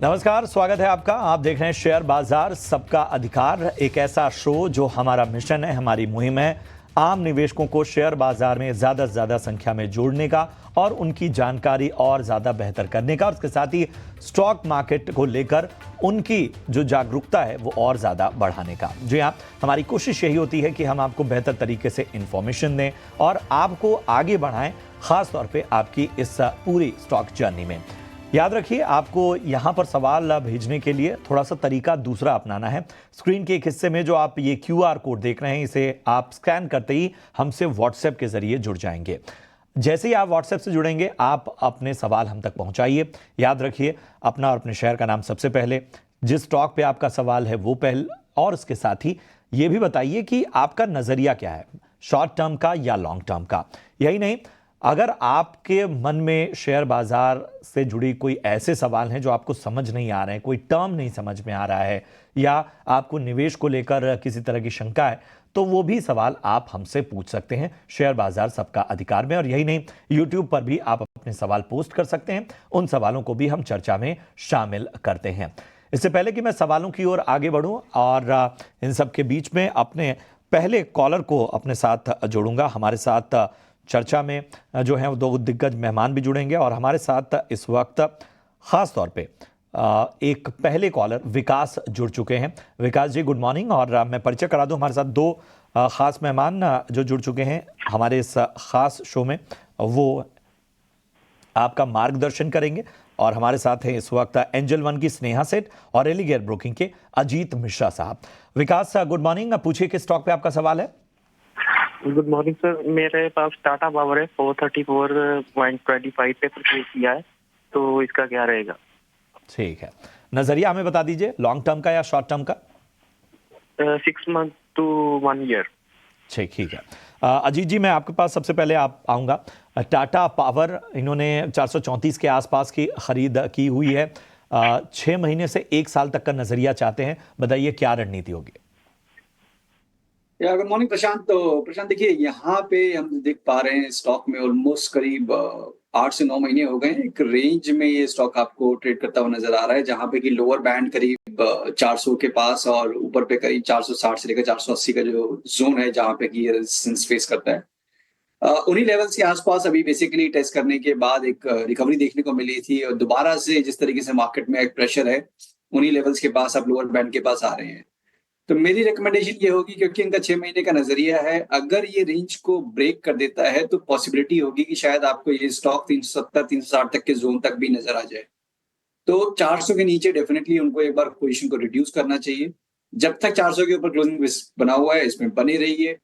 नमस्कार, स्वागत है आपका। आप देख रहे हैं शेयर बाजार सबका अधिकार, एक ऐसा शो जो हमारा मिशन है, हमारी मुहिम है आम निवेशकों को शेयर बाजार में ज़्यादा से ज़्यादा संख्या में जोड़ने का और उनकी जानकारी और ज़्यादा बेहतर करने का, और उसके साथ ही स्टॉक मार्केट को लेकर उनकी जो जागरूकता है वो और ज़्यादा बढ़ाने का। जी हाँ, हमारी कोशिश यही होती है कि हम आपको बेहतर तरीके से इंफॉर्मेशन दें और आपको आगे बढ़ाएं, ख़ास तौर पे आपकी इस पूरी स्टॉक जर्नी में। याद रखिए, आपको यहाँ पर सवाल भेजने के लिए थोड़ा सा तरीका दूसरा अपनाना है। स्क्रीन के एक हिस्से में जो आप ये QR कोड देख रहे हैं, इसे आप स्कैन करते ही हमसे व्हाट्सएप के जरिए जुड़ जाएंगे। जैसे ही आप व्हाट्सएप से जुड़ेंगे, आप अपने सवाल हम तक पहुंचाइए। याद रखिए, अपना और अपने शहर का नाम सबसे पहले, जिस स्टॉक पे आपका सवाल है वो पहले, और उसके साथ ही ये भी बताइए कि आपका नज़रिया क्या है, शॉर्ट टर्म का या लॉन्ग टर्म का। यही नहीं, अगर आपके मन में शेयर बाजार से जुड़ी कोई ऐसे सवाल हैं जो आपको समझ नहीं आ रहे हैं, कोई टर्म नहीं समझ में आ रहा है, या आपको निवेश को लेकर किसी तरह की शंका है, तो वो भी सवाल आप हमसे पूछ सकते हैं शेयर बाजार सबका अधिकार में। और यही नहीं, YouTube पर भी आप अपने सवाल पोस्ट कर सकते हैं, उन सवालों को भी हम चर्चा में शामिल करते हैं। इससे पहले कि मैं सवालों की ओर आगे बढ़ूं और इन सब के बीच में अपने पहले कॉलर को अपने साथ जोड़ूंगा, हमारे साथ चर्चा में जो है वो दो दिग्गज मेहमान भी जुड़ेंगे, और हमारे साथ इस वक्त ख़ास तौर पे एक पहले कॉलर विकास जुड़ चुके हैं। विकास जी, गुड मॉर्निंग। और मैं परिचय करा दूं, हमारे साथ दो ख़ास मेहमान जो जुड़ चुके हैं हमारे इस ख़ास शो में, वो आपका मार्गदर्शन करेंगे। और हमारे साथ हैं इस वक्त एंजल वन की स्नेहा सेठ और एलिगेयर ब्रोकिंग के अजीत मिश्रा साहब। विकास, गुड मॉर्निंग। पूछिए किस स्टॉक पे आपका सवाल है। गुड मॉर्निंग सर, मेरे पास टाटा पावर है, 434.25 पे परचेज किया है, तो इसका क्या रहेगा? ठीक है, नजरिया हमें बता दीजिए, लॉन्ग टर्म का या शॉर्ट टर्म का? 6 मंथ टू 1 ईयर। ठीक है। अजीत जी, मैं आपके पास सबसे पहले आऊँगा। टाटा पावर, इन्होंने 434 के आसपास की खरीद की हुई है। 6 महीने से 1 साल तक का नजरिया चाहते हैं, बताइए क्या रणनीति होगी। गुड मॉर्निंग प्रशांत। तो प्रशांत देखिए, यहाँ पे हम देख पा रहे हैं स्टॉक में ऑलमोस्ट करीब 8 से 9 महीने हो गए हैं, एक रेंज में ये स्टॉक आपको ट्रेड करता हुआ नजर आ रहा है, जहाँ पे कि लोअर बैंड करीब 400 के पास और ऊपर पे करीब 460 से लेकर 480 का जो जोन है, जहाँ पे कि ये रेजिस्टेंस फेस करता है। उन्हीं लेवल्स के आसपास अभी बेसिकली टेस्ट करने के बाद एक रिकवरी देखने को मिली थी, और दोबारा से जिस तरीके से मार्केट में एक प्रेशर है, उन्हीं लेवल्स के पास आप लोअर बैंड के पास आ रहे हैं। तो मेरी रिकमेंडेशन ये होगी, क्योंकि इनका 6 महीने का नजरिया है, अगर ये रेंज को ब्रेक कर देता है तो पॉसिबिलिटी होगी कि शायद आपको ये स्टॉक 370 360 तक के जोन तक भी नजर आ जाए। तो 400 के नीचे डेफिनेटली उनको एक बार पोजीशन को रिड्यूस करना चाहिए। जब तक 400 के ऊपर क्लोजिंग बना हुआ है, इसमें बने रहिए।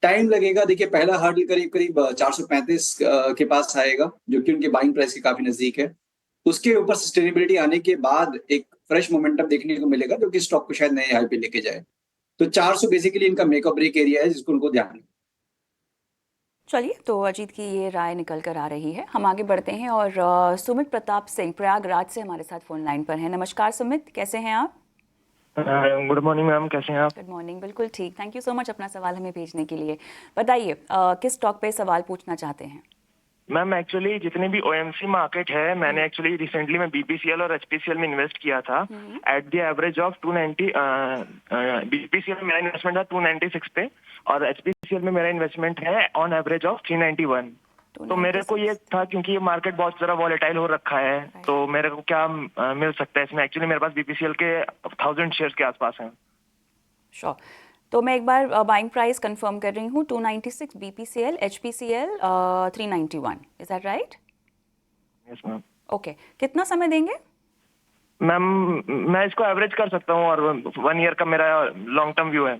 टाइम लगेगा, देखिए पहला हर्डल करीब करीब 435 के पास आएगा, जो कि उनके बाइंग प्राइस के काफी नजदीक है। उसके ऊपर सस्टेनेबिलिटी आने के बाद एक फ्रेश मोमेंटम देखने को मिलेगा, जो कि स्टॉक को शायद नए हाई पे लेके जाए। तो 400 बेसिकली इनका मेकअप ब्रेक एरिया है, जिसको उनको ध्यान। चलिए, तो अजीत की ये राय निकल कर आ रही है। हम आगे बढ़ते हैं और सुमित प्रताप सिंह प्रयागराज से हमारे साथ फोन लाइन पर हैं। नमस्कार सुमित, कैसे हैं आप? गुड मॉर्निंग मैम, कैसे हैं आप? गुड मॉर्निंग, बिल्कुल ठीक। थैंक यू सो मच अपना सवाल हमें भेजने के लिए। बताइए किस स्टॉक पे सवाल पूछना चाहते हैं? मैम एक्चुअली जितनी भी OMC मार्केट है, मैंने एक्चुअली रिसेंटली में BPCL और HPCL में इन्वेस्ट किया था at the average of 290। BPCL में मेरा इन्वेस्टमेंट था 296 पे, और HPCL में मेरा इन्वेस्टमेंट है ऑन एवरेज ऑफ 391। तो मेरे को ये था, क्योंकि ये मार्केट बहुत ज़्यादा वॉलेटाइल हो रखा है, तो मेरे को क्या मिल सकता है इसमें? एक्चुअली मेरे पास BPCL के 1000 शेयर्स के आसपास हैं। श्योर, तो मैं एक बार बाइंग प्राइस कंफर्म कर रही हूँ, 296 BPCL, HPCL 391, is that right? Yes ma'am. Okay, कितना समय देंगे? मैम मैं इसको एवरेज कर सकता हूँ, और 1 ईयर का मेरा लॉन्ग टर्म व्यू है।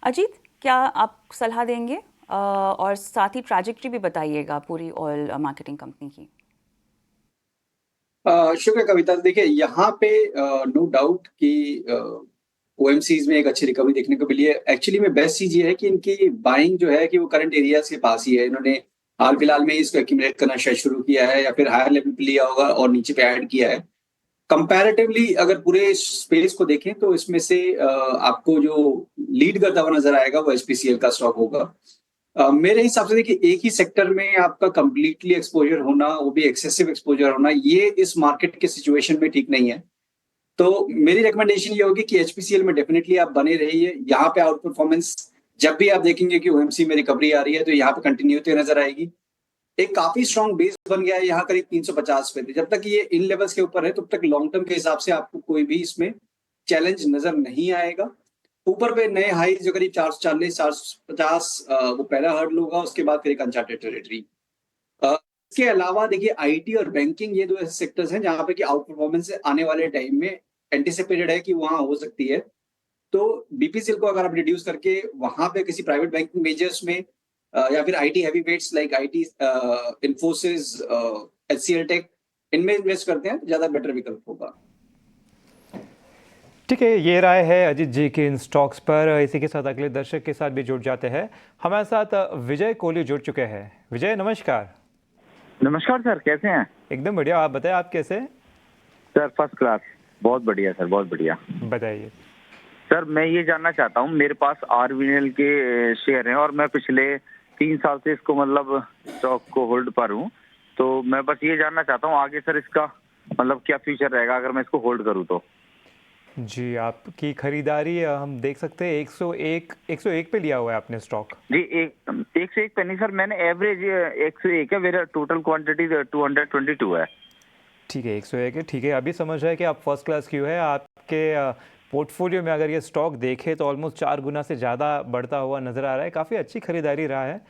अजीत, क्या आप सलाह देंगे और साथ ही ट्रैजेक्टरी भी बताइएगा पूरी ऑयल मार्केटिंग कंपनी की? शुक्र कविता। देखिए यहाँ पे नो डाउट कि OMCs में एक अच्छी रिकवरी देखने को मिली है। एक्चुअली में बेस्ट चीज ये है कि इनकी बाइंग जो है कि वो करंट एरियाज के पास ही है। इन्होंने हाल फिलहाल में इसको एक्यूमुलेट करना शायद शुरू किया है, या फिर हायर लेवल पे लिया होगा और नीचे पे ऐड किया है। कंपैरेटिवली अगर पूरे स्पेस को देखें तो इसमें से आपको जो लीड करता हुआ नजर आएगा वो HPCL का स्टॉक होगा। मेरे हिसाब से देखिए एक ही सेक्टर में आपका कंप्लीटली एक्सपोजर होना, वो भी एक्सेसिव एक्सपोजर होना, ये इस मार्केट के सिचुएशन में ठीक नहीं है। तो मेरी रिकमेंडेशन ये होगी कि एचपीसीएल में डेफिनेटली आप बने रहिए। यहाँ पे आउट परफॉर्मेंस जब भी आप देखेंगे कि ओएमसी में रिकवरी आ रही है तो यहाँ पे कंटिन्यूटी नजर आएगी। एक काफी स्ट्रॉन्ग बेस बन गया है यहाँ करीब 350 पे। जब तक ये इन लेवल्स के ऊपर है तब तक लॉन्ग टर्म के हिसाब से आपको कोई भी इसमें चैलेंज नजर नहीं आएगा। ऊपर पे नए हाई जो करीब 440 450 वो पहला हर्डल होगा, उसके बाद फिर एक अनचार्टेड टेरिटरी। इसके अलावा देखिए आईटी और बैंकिंग ये दो ऐसे सेक्टर्स हैं जहां पे कि आउट परफॉर्मेंस आने वाले टाइम में एंटिसिपेटेड है कि वहां हो सकती है। तो बीपीसीएल को अगर आप रिड्यूस करके वहां पे किसी प्राइवेट बैंकिंग मेजर्स में या फिर IT heavy weights like IT Infosys HCL tech इनमें इन्वेस्ट करते हैं तो ज्यादा बेटर विकल्प होगा। ठीक है, ये राय है अजीत जी की इन स्टॉक्स पर। इसी के साथ अगले दर्शक के साथ भी जुड़ जाते हैं। हमारे साथ विजय कोहली जुड़ चुके हैं। विजय नमस्कार। नमस्कार सर, कैसे हैं? एकदम बढ़िया, आप बताएं आप कैसे हैं? सर फर्स्ट क्लास, बहुत बढ़िया सर, बहुत बढ़िया। बताइए सर, मैं ये जानना चाहता हूँ, मेरे पास आरवीएनएल के शेयर हैं और मैं पिछले 3 साल से इसको मतलब स्टॉक को होल्ड पर हूँ। तो मैं बस ये जानना चाहता हूँ आगे सर इसका मतलब क्या फ्यूचर रहेगा अगर मैं इसको होल्ड करूँ तो। जी, आपकी खरीदारी हम देख सकते हैं 101 पे लिया हुआ है आपने स्टॉक। जी, 101 पे नहीं सर, मैंने एवरेज 101 है, मेरा टोटल क्वांटिटी 222 है। ठीक है, 101 है, ठीक है। अभी समझ रहा है कि आप फर्स्ट क्लास क्यों है। आपके पोर्टफोलियो में अगर ये स्टॉक देखे तो ऑलमोस्ट 4 गुना से ज़्यादा बढ़ता हुआ नज़र आ रहा है। काफ़ी अच्छी खरीदारी रहा है।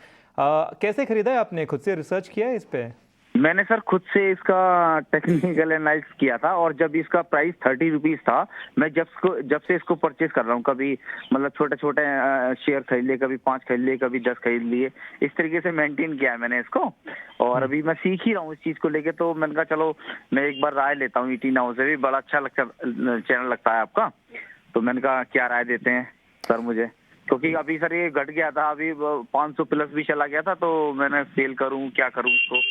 कैसे खरीदा है आपने? खुद से रिसर्च किया है इस पे? मैंने सर खुद से इसका टेक्निकल एनालिसिस किया था और जब इसका प्राइस 30 रुपीज था, मैं जब से इसको परचेज कर रहा हूँ, कभी मतलब छोटे छोटे शेयर खरीद लिए, कभी 5 खरीद लिए, कभी 10 खरीद लिए, इस तरीके से मेंटेन किया है मैंने इसको। और अभी मैं सीख ही रहा हूँ इस चीज को लेके, तो मैंने कहा चलो मैं एक बार राय लेता हूँ। ईटी नाउ से भी बड़ा अच्छा चैनल लगता है आपका, तो मैंने कहा क्या राय देते हैं सर मुझे, क्योंकि अभी सर ये घट गया था, अभी 500 प्लस भी चला गया था, तो मैंने सेल करूँ क्या करूँ उसको।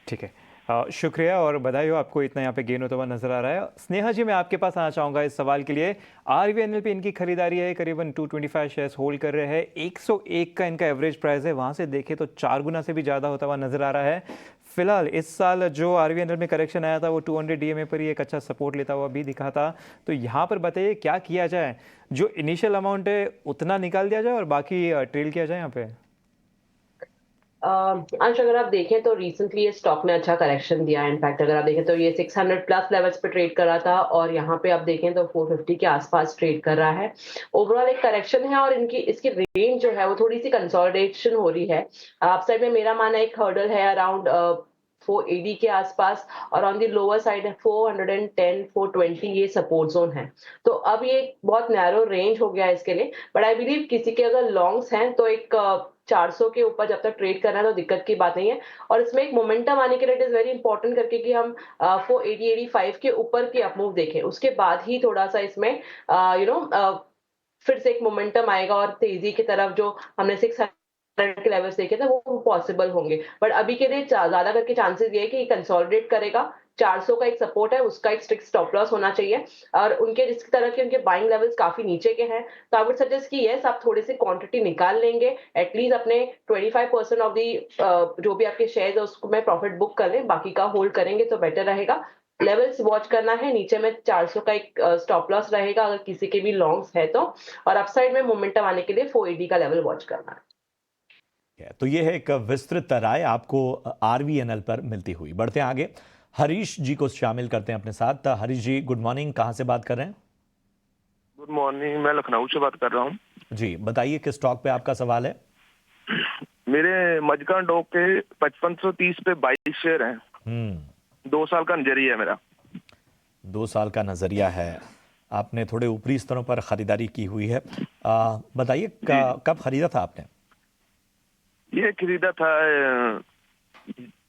ठीक है, शुक्रिया और बधाई हो आपको, इतना यहाँ पे गेन होता हुआ नजर आ रहा है। स्नेहा जी, मैं आपके पास आना चाहूँगा इस सवाल के लिए। आरवीएनएल पे इनकी खरीदारी है, करीबन 225 शेयर्स होल्ड कर रहे हैं। 101 का इनका एवरेज प्राइस है, वहाँ से देखें तो 4 गुना से भी ज़्यादा होता हुआ नजर आ रहा है। फिलहाल इस साल जो आरवीएनएल में करेक्शन आया था वो 200 डीएमए पर ही एक अच्छा सपोर्ट लेता हुआ भी दिखा था। तो यहाँ पर बताइए क्या किया जाए? जो इनिशियल अमाउंट है उतना निकाल दिया जाए और बाकी ट्रेल किया जाए यहाँ पे? अंश, अगर आप देखें तो रिसेंटली ये स्टॉक ने अच्छा करेक्शन दिया है। इनफैक्ट अगर आप देखें तो ये 600 प्लस लेवल्स पे ट्रेड कर रहा था और यहाँ पे आप देखें तो 450 के आसपास ट्रेड कर रहा है। ओवरऑल एक करेक्शन है और इसकी रेंज जो है वो थोड़ी सी कंसोलिडेशन हो रही है। अप साइड में मेरा मानना एक हर्डल है अराउंड 480 के आसपास और ऑन दी लोअर साइड है 410 420, ये सपोर्ट जोन है। तो अब ये बहुत नैरो रेंज हो गया है इसके लिए, बट आई बिलीव किसी के अगर लॉन्ग्स हैं तो एक 400 के ऊपर जब तक ट्रेड करना है तो दिक्कत की बात नहीं है। और इसमें एक मोमेंटम आने के लिए इट इज वेरी इंपॉर्टेंट करके कि हम 480 85 के ऊपर की अपमूव देखें, उसके बाद ही थोड़ा सा इसमें फिर से एक मोमेंटम आएगा और तेजी की तरफ जो हमने 600 के लेवल्स देखे थे वो पॉसिबल होंगे। बट अभी के लिए ज्यादा करके चांसेस ये है कि कंसोलिडेट करेगा। 400 का एक सपोर्ट है, उसका एक स्ट्रिक्ट स्टॉप लॉस होना चाहिए और उनके जिस तरह के उनके बाइंग लेवल्स काफी नीचे के हैं, तो आई वुड सजेस्ट कि यस आप थोड़ी सी क्वांटिटी निकाल लेंगे, एटलीस्ट अपने 25% ऑफ दी जो भी आपके शेयर्स है उसको में प्रॉफिट बुक कर लें, बाकी का होल्ड करेंगे तो बेटर रहेगा। लेवल्स वॉच करना है, नीचे में 400 का एक स्टॉप लॉस रहेगा अगर किसी के भी लॉन्ग्स है तो, और अपसाइड में मोमेंटम आने के लिए 480 का लेवल वॉच करना है। तो ये है एक विस्तृत राय आपको आरवीएनएल पर मिलती हुई। बढ़ते हैं आगे, हरीश जी को शामिल करते हैं अपने साथ। हरीश जी गुड मॉर्निंग, कहाँ से बात कर रहे हैं? गुड मॉर्निंग, मैं लखनऊ से बात कर रहा हूँ। जी बताइए किस स्टॉक पे आपका सवाल है? मेरे मजगा डॉक के 5530 पे 22 शेयर हैं। 2 साल का नजरिया है मेरा। 2 साल का नजरिया है, आपने थोड़े ऊपरी स्तरों पर खरीदारी की हुई है। बताइए कब खरीदा था आपने? ये खरीदा था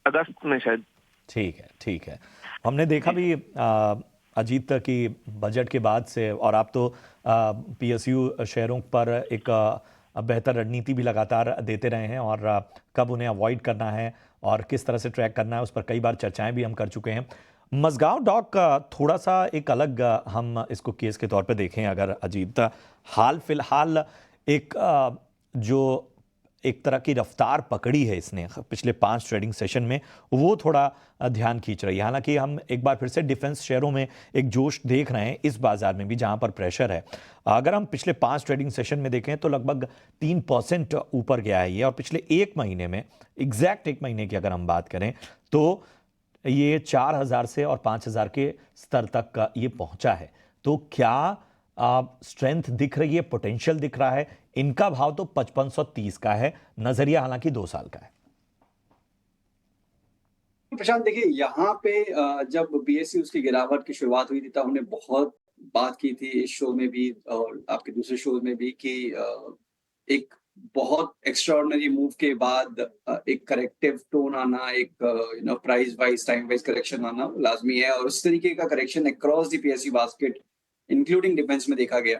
अगस्त में शायद। ठीक है। हमने देखा भी अजीत की बजट के बाद से, और आप तो पीएसयू शेयरों पर एक बेहतर रणनीति भी लगातार देते रहे हैं और कब उन्हें अवॉइड करना है और किस तरह से ट्रैक करना है उस पर कई बार चर्चाएं भी हम कर चुके हैं। मजगांव डॉक थोड़ा सा एक अलग हम इसको केस के तौर पे देखें अगर अजीत, हाल फिलहाल एक जो एक तरह की रफ्तार पकड़ी है इसने पिछले 5 ट्रेडिंग सेशन में, वो थोड़ा ध्यान खींच रही है। हालांकि हम एक बार फिर से डिफेंस शेयरों में एक जोश देख रहे हैं इस बाजार में भी, जहां पर प्रेशर है। अगर हम पिछले 5 ट्रेडिंग सेशन में देखें तो लगभग 3% ऊपर गया है ये, और पिछले 1 महीने में, एग्जैक्ट 1 महीने की अगर हम बात करें तो ये 4000 से और 5000 के स्तर तक ये पहुंचा है। तो क्या स्ट्रेंथ दिख रही है, पोटेंशियल दिख रहा है? इनका भाव तो 5530 का है, नजरिया हालांकि 2 साल का है। प्रशांत देखिए, यहाँ पे जब बीएसई उसकी गिरावट की शुरुआत हुई थी तब हमने बहुत बात की थी इस शो में भी और आपके दूसरे शो में भी कि एक बहुत एक्स्ट्राऑर्डिनरी मूव के बाद एक करेक्टिव टोन आना, एक price wise time wise correction आना लाजमी है, और उस तरीके का correction across the PSU basket including defence में देखा गया।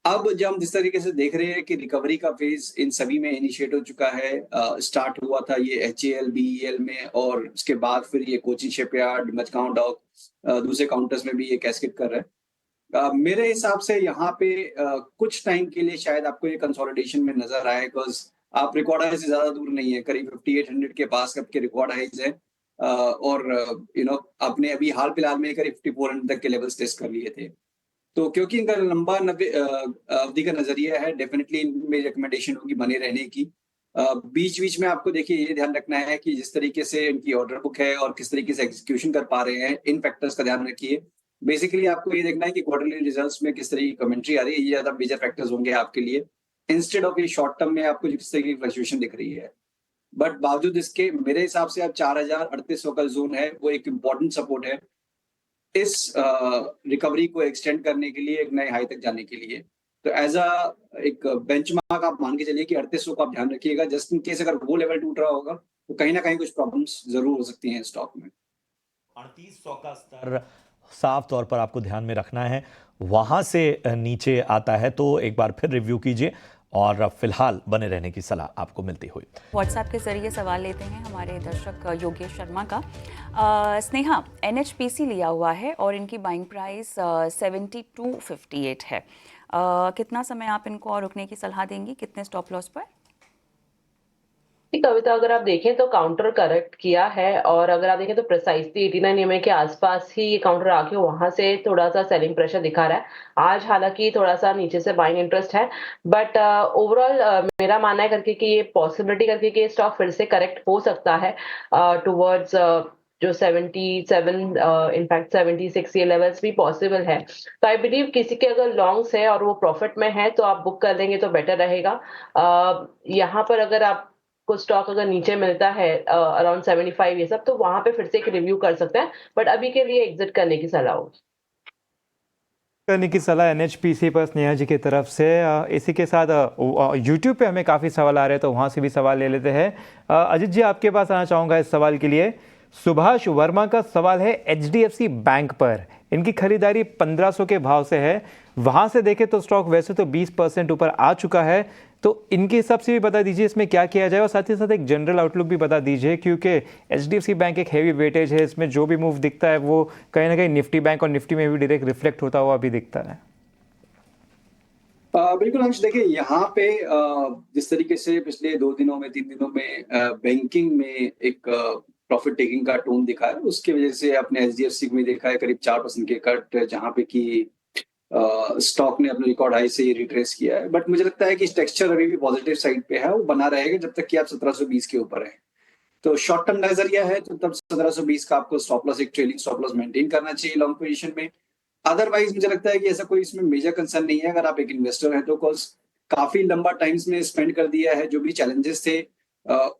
अब जब हम जिस तरीके से देख रहे हैं कि रिकवरी का फेज इन सभी में इनिशिएट हो चुका है, स्टार्ट हुआ था ये HAL BEL में, और उसके बाद फिर ये कोचिन शिपयार्ड, मजगांव डॉक, दूसरे काउंटर्स में भी ये कैस्केट कर रहा है। मेरे हिसाब से यहाँ पे कुछ टाइम के लिए शायद आपको ये कंसोलिडेशन में नजर आए, बिकॉज आप रिकॉर्ड हाई से ज्यादा दूर नहीं है, करीब 5800 के पास आपके रिकॉर्ड हाइज है, और आपने अभी हाल फिलहाल में करीब 5400 तक के लेवल्स टेस्ट कर लिए थे। तो क्योंकि इनका लंबा अवधि का नजरिया है, डेफिनेटली मेरी रिकमेंडेशन होगी बने रहने की। बीच बीच में आपको देखिए ये ध्यान रखना है कि जिस तरीके से इनकी ऑर्डर बुक है और किस तरीके से एग्जीक्यूशन कर पा रहे हैं, इन फैक्टर्स का ध्यान रखिए। बेसिकली आपको ये देखना है कि क्वार्टरली रिजल्ट्स में किस तरह की कमेंट्री आ रही है, ये ज्यादा मेजर फैक्टर्स होंगे आपके लिए, इंस्टेड ऑफ ये शॉर्ट टर्म में आपको जिस तरह की फ्लक्चुएशन दिख रही है। बट बावजूद इसके मेरे हिसाब से अब 4000-3800 का जोन है, वो एक इम्पोर्टेंट सपोर्ट है इस रिकवरी को एक्सटेंड करने के लिए, एक नए हाई तक जाने के लिए। तो एज एक बेंचमार्क आप मान के चलिए कि 3800 को आप ध्यान रखिएगा, जस्ट इन केस अगर वो लेवल टूट रहा होगा तो कहीं ना कहीं कुछ प्रॉब्लम्स जरूर हो सकती हैं स्टॉक में। 3800 का स्तर साफ तौर पर आपको ध्यान में रखना है, वहां से नीचे आता है तो एक बार फिर रिव्यू कीजिए, और फिलहाल बने रहने की सलाह आपको मिलती हुई। व्हाट्सएप के जरिए सवाल लेते हैं हमारे दर्शक योगेश शर्मा का। स्नेहा NHPC लिया हुआ है और इनकी बाइंग प्राइस 7258 है। कितना समय आप इनको और रुकने की सलाह देंगी, कितने स्टॉप लॉस पर? कविता, अगर आप देखें तो काउंटर करेक्ट किया है, और अगर आप देखें तो प्रिसाइसली 89 EMA के आसपास ही ये काउंटर आके वहां से थोड़ा सा सेलिंग प्रेशर दिखा रहा है। आज हालांकि थोड़ा सा नीचे से बाइंग इंटरेस्ट है, बट ओवरऑल मेरा मानना है करके कि ये पॉसिबिलिटी करके कि स्टॉक फिर से करेक्ट हो सकता है टुवर्ड्स जो 77 इनफैक्ट 76 ये लेवल्स भी पॉसिबल है। तो आई बिलीव किसी के अगर लॉन्ग्स है और वो प्रॉफिट में है तो आप बुक कर लेंगे तो बेटर रहेगा। यहाँ पर अगर आप को स्टॉक अगर नीचे मिलता है अराउंड 75 ये सब, तो वहां पे फिर से एक रिव्यू कर सकते हैं, बट अभी के लिए एग्जिट करने की सलाह होगी। करने की सलाह NHPC पर स्नेहा जी की तरफ से। इसी के साथ YouTube पे हमें काफ़ी सवाल आ रहे हैं तो वहाँ से भी सवाल ले लेते हैं। अजित जी, आपके पास आना चाहूँगा इस सवाल के लिए। सुभाष वर्मा का सवाल है HDFC बैंक पर, इनकी खरीदारी 1500 के भाव से है, वहाँ से देखें तो स्टॉक वैसे तो 20% ऊपर आ चुका है, तो इनके हिसाब से भी बता दीजिए इसमें क्या किया जाए, और साथ ही साथ एक जनरल आउटलुक भी बता दीजिए, क्योंकि HDFC बैंक एक हेवी वेटेज है, इसमें जो भी मूव दिखता है वो कहीं ना कहीं निफ्टी बैंक और निफ्टी में भी डायरेक्ट रिफ्लेक्ट होता हुआ भी दिखता है। बिल्कुल अंश, देखिए यहाँ पे जिस तरीके से पिछले 2 दिनों में 3 दिनों में बैंकिंग में एक प्रॉफिट टेकिंग का टोन दिखा है, उसकी वजह से अपने HDFC में देखा है करीब 4% के कट, जहाँ पे कि स्टॉक ने अपने रिकॉर्ड हाई से रिट्रेस किया है। बट मुझे लगता है कि टेक्सचर अभी भी पॉजिटिव साइड पे है, वो बना रहेगा जब तक कि आप 1720 के ऊपर है। तो शॉर्ट टर्म नजरिया है तो तब 1720 का आपको स्टॉप लॉस, एक ट्रेलिंग स्टॉप लॉस मेंटेन करना चाहिए लॉन्ग पोजीशन में। अदरवाइज मुझे लगता है कि ऐसा कोई इसमें मेजर कंसर्न नहीं है अगर आप एक इन्वेस्टर हैं तो, बिकॉज काफी लंबा टाइम्स में स्पेंड कर दिया है। जो भी चैलेंजेस थे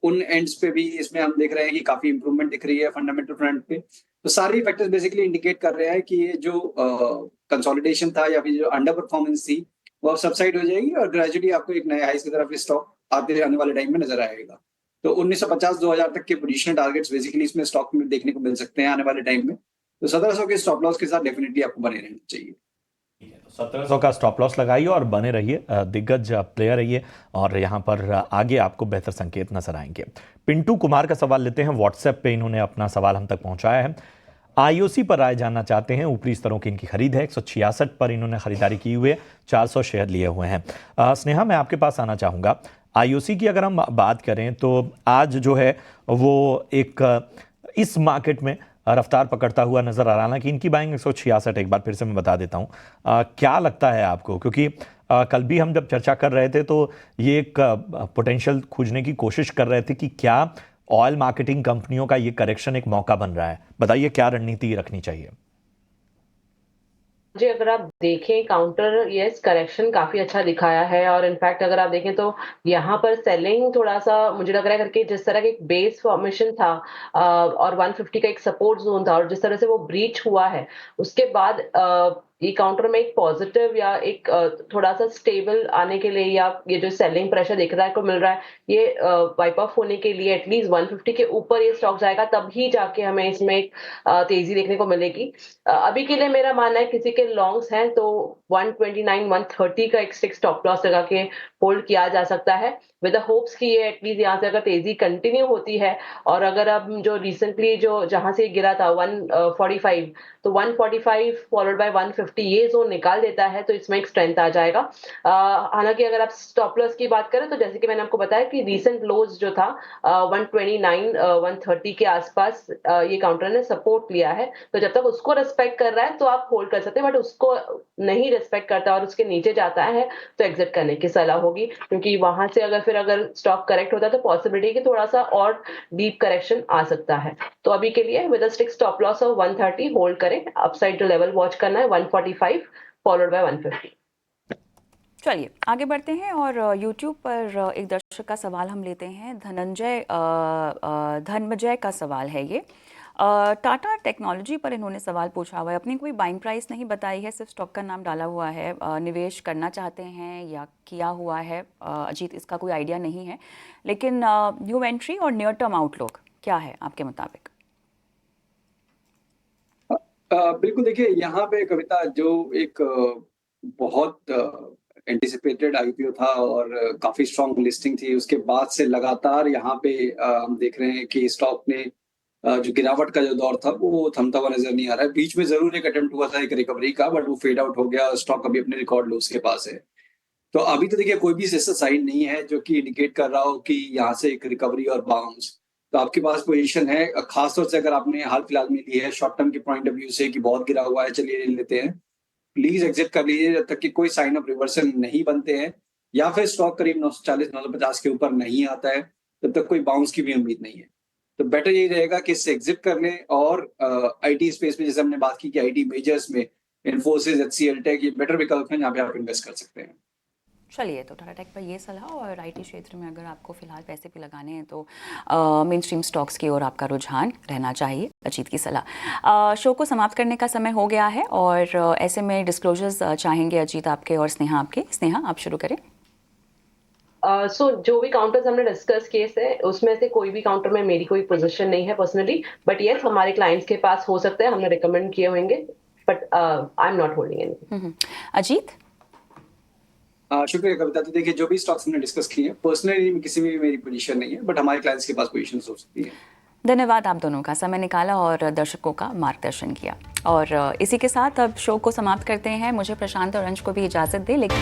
उन एंड्स पे भी इसमें हम देख रहे हैं कि काफी इंप्रूवमेंट दिख रही है फंडामेंटल फ्रंट पे। तो सारी फैक्टर्स बेसिकली इंडिकेट कर रहे हैं कि ये जो कंसोलिडेशन था या फिर जो अंडर परफॉर्मेंस थी वो अब सबसाइड हो जाएगी, और ग्रेजुअली आपको एक नए हाइस की तरफ स्टॉक आते आने वाले टाइम में नजर आएगा। तो 1950-2000 तक के पोजीशनल टारगेट्स बेसिकली इसमें स्टॉक में देखने को मिल सकते हैं आने वाले टाइम में। तो 1700 के स्टॉप लॉस के साथ डेफिनेटली आपको बने रहना चाहिए। 1700 का स्टॉप लॉस लगाइए और बने रहिए, दिग्गज प्लेयर रहिए, और यहाँ पर आगे आपको बेहतर संकेत नजर आएंगे। पिंटू कुमार का सवाल लेते हैं, व्हाट्सएप पे इन्होंने अपना सवाल हम तक पहुंचाया है। IOC पर राय जानना चाहते हैं, ऊपरी स्तरों की इनकी खरीद है, 166 पर इन्होंने खरीदारी की हुई है, 400 शेयर लिए हुए हैं। स्नेहा, मैं आपके पास आना चाहूँगा। आईओसी की अगर हम बात करें तो आज जो है वो एक इस मार्केट में रफ्तार पकड़ता हुआ नजर आ रहा है कि इनकी बाइंग 166, एक बार फिर से मैं बता देता हूँ। क्या लगता है आपको, क्योंकि कल भी हम जब चर्चा कर रहे थे तो ये एक पोटेंशियल खोजने की कोशिश कर रहे थे कि क्या ऑयल मार्केटिंग कंपनियों का ये करेक्शन एक मौका बन रहा है। बताइए क्या रणनीति रखनी चाहिए। जी, अगर आप देखें काउंटर यस करेक्शन काफी अच्छा दिखाया है और इनफैक्ट अगर आप देखें तो यहाँ पर सेलिंग थोड़ा सा मुझे लग रहा है करके जिस तरह का एक बेस फॉर्मेशन था और 150 का एक सपोर्ट जोन था और जिस तरह से वो ब्रीच हुआ है उसके बाद ये काउंटर में एक पॉजिटिव या एक थोड़ा सा स्टेबल आने के लिए या ये जो सेलिंग प्रेशर दिख रहा है को मिल रहा है ये वाइप ऑफ होने के लिए एटलीस्ट 150 के ऊपर ये स्टॉक जाएगा तब ही जाके हमें इसमें एक तेजी देखने को मिलेगी। अभी के लिए मेरा मानना है किसी के लॉन्ग्स हैं तो 129 130 का एक स्टिक स्टॉप लॉस लगा के होल्ड किया जा सकता है विद द होप्स कि ये एटलीस्ट यहाँ से अगर तेजी कंटिन्यू होती है और अगर अब जो रिसेंटली जो जहां से गिरा था 145 तो 145 फॉलोड बाय 150 ये जोन निकाल देता है तो इसमें एक स्ट्रेंथ आ जाएगा। हालांकि अगर आप स्टॉप लॉस की बात करें तो जैसे कि मैंने आपको बताया कि रीसेंट लोज जो था 129 130 के आसपास ये काउंटर ने सपोर्ट लिया है तो जब तक उसको रेस्पेक्ट कर रहा है तो आप होल्ड कर सकते हैं बट उसको नहीं रेस्पेक्ट करता और उसके नीचे जाता है तो एग्जिट करने की सलाह होगी क्योंकि वहां से अगर स्टॉक करेक्ट होता है तो पॉसिबिलिटी कि थोड़ा सा और डीप करेक्शन आ सकता है। तो अभी के लिए with a stick stop loss of 130 hold करें। अपसाइड जो लेवल वॉच करना है 145 फॉलोड बाय 150। चलिए आगे बढ़ते हैं और YouTube पर एक दर्शक का सवाल हम लेते हैं। धनंजय का सवाल है ये। टाटा टेक्नोलॉजी पर इन्होंने सवाल पूछा हुआ है। अपनी कोई बाइंग प्राइस नहीं बताई है, सिर्फ स्टॉक का नाम डाला हुआ है। निवेश करना चाहते हैं या किया हुआ है अजीत, इसका कोई आइडिया नहीं है, लेकिन न्यू एंट्री और नियर टर्म आउटलुक क्या है आपके मुताबिक? बिल्कुल, देखिए यहाँ पे कविता जो एक बहुत एंटिसिपेटेड आईपीओ था और काफी स्ट्रॉन्ग लिस्टिंग थी, उसके बाद से लगातार यहाँ पे हम देख रहे हैं कि स्टॉक ने जो गिरावट का जो दौर था वो थमता हुआ नजर नहीं आ रहा है। बीच में जरूर एक अटेम्प्ट हुआ था एक रिकवरी का बट वो फेड आउट हो गया। स्टॉक अभी अपने रिकॉर्ड लोस के पास है। तो अभी तो देखिए कोई भी ऐसा साइन नहीं है जो कि इंडिकेट कर रहा हो कि यहाँ से एक रिकवरी और बाउंस। तो आपके पास पोजीशन है, खासतौर से अगर आपने हाल फिलहाल में ली है शॉर्ट टर्म के पॉइंट ऑफ व्यू से कि बहुत गिरा हुआ है, चलिए ले लेते हैं, प्लीज एग्जिट कर लीजिए जब तक कि कोई साइन ऑफ रिवर्सल नहीं बनते हैं या फिर स्टॉक करीब 940 950 के ऊपर नहीं आता है, तब तक कोई बाउंस की भी उम्मीद नहीं है। तो बेटर यही रहेगा कि इससे एग्जिट कर लें और आईटी स्पेस में जैसे हमने बात की कि आईटी मेजर्स में इन्फोसिस, एचसीएल टेक ये बेटर विकल्प है जहाँ पे आप इन्वेस्ट कर सकते हैं। चलिए, तो टाटा टेक पर ये सलाह, और आईटी क्षेत्र में अगर आपको फिलहाल पैसे भी लगाने हैं तो मेन स्ट्रीम स्टॉक्स की ओर आपका रुझान रहना चाहिए। अजीत की सलाह। शो को समाप्त करने का समय हो गया है और ऐसे में डिस्क्लोजर्स चाहेंगे अजीत आपके और स्नेहा आपके। स्नेहा, आप शुरू करें। जो भी काउंटर्स हमने डिस्कस किए थे उसमें से कोई भी काउंटर में मेरी कोई पोजीशन नहीं है पर्सनली, बट यस हमारे क्लाइंट्स के पास हो सकता है, हमने रिकमेंड किए होंगे, but I am not holding any. Ajit? शुक्रिया कविता। तो देखिए जो भी स्टॉक्स हमने डिस्कस किए हैं पर्सनली किसी में भी मेरी पोजीशन नहीं है, बट हमारे क्लाइंट्स के पास पोजीशन हो सकती है। धन्यवाद आप दोनों का, समय निकाला और दर्शकों का मार्गदर्शन किया। और इसी के साथ अब शो को समाप्त करते हैं। मुझे प्रशांत और अंश को भी इजाज़त दे, लेकिन